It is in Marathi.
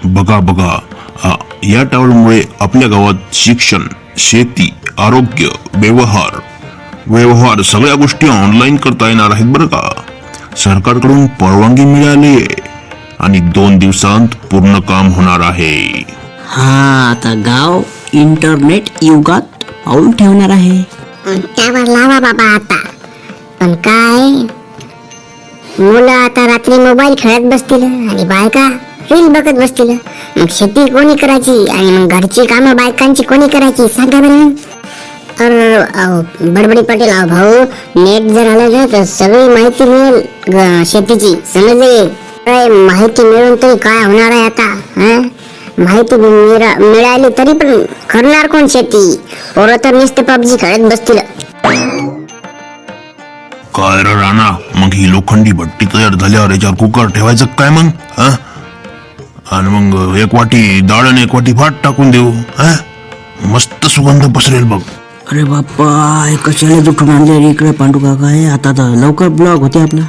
बघा बघा, या टॉवरमुळे आपल्या गावात शिक्षण, शेती, आरोग्य, व्यवहार सगळ्या गोष्टी ऑनलाईन करता येणार आहेत बरं का. सरकारकडून परवानगी मिळाली आणि 2 दिवसांत पूर्ण काम होणार आहे. हा, आता गाव इंटरनेट युगात पाऊल ठेवणार आहे. त्यावर लावा बाबा आता. पण काय, मुलं आता रात्री मोबाईल खेळत बसतील आणि बायका रील बघत बसतील. मग शेती कोणी करायची आणि मग घरची कामं बायकांची कोणी करायची सांगा बरं. बडबडी पाटील भाऊ, नेट जर आलं ना तर सगळी माहिती मिळेल शेतीची, समजले. काय माहिती मिळून तरी काय होणार आहे आता. माहिती मिळाली तरी पण करणार कोण शेती. पोरं तर नुसते पबजी खेळत बसतील. काय रे राणा, मग ही लोखंडी भट्टी तयार झाल्यावर याच्यावर कुकर ठेवायचं काय मग? आणि मग 1 वाटी डाळ आणि 1 वाटी भात टाकून देऊ. मस्त सुगंध पसरेल बघ. अरे बाप्पा, कशाला जुटून आणले इकडे पांडू काका. आता तर लवकर ब्लॉग होते आपला.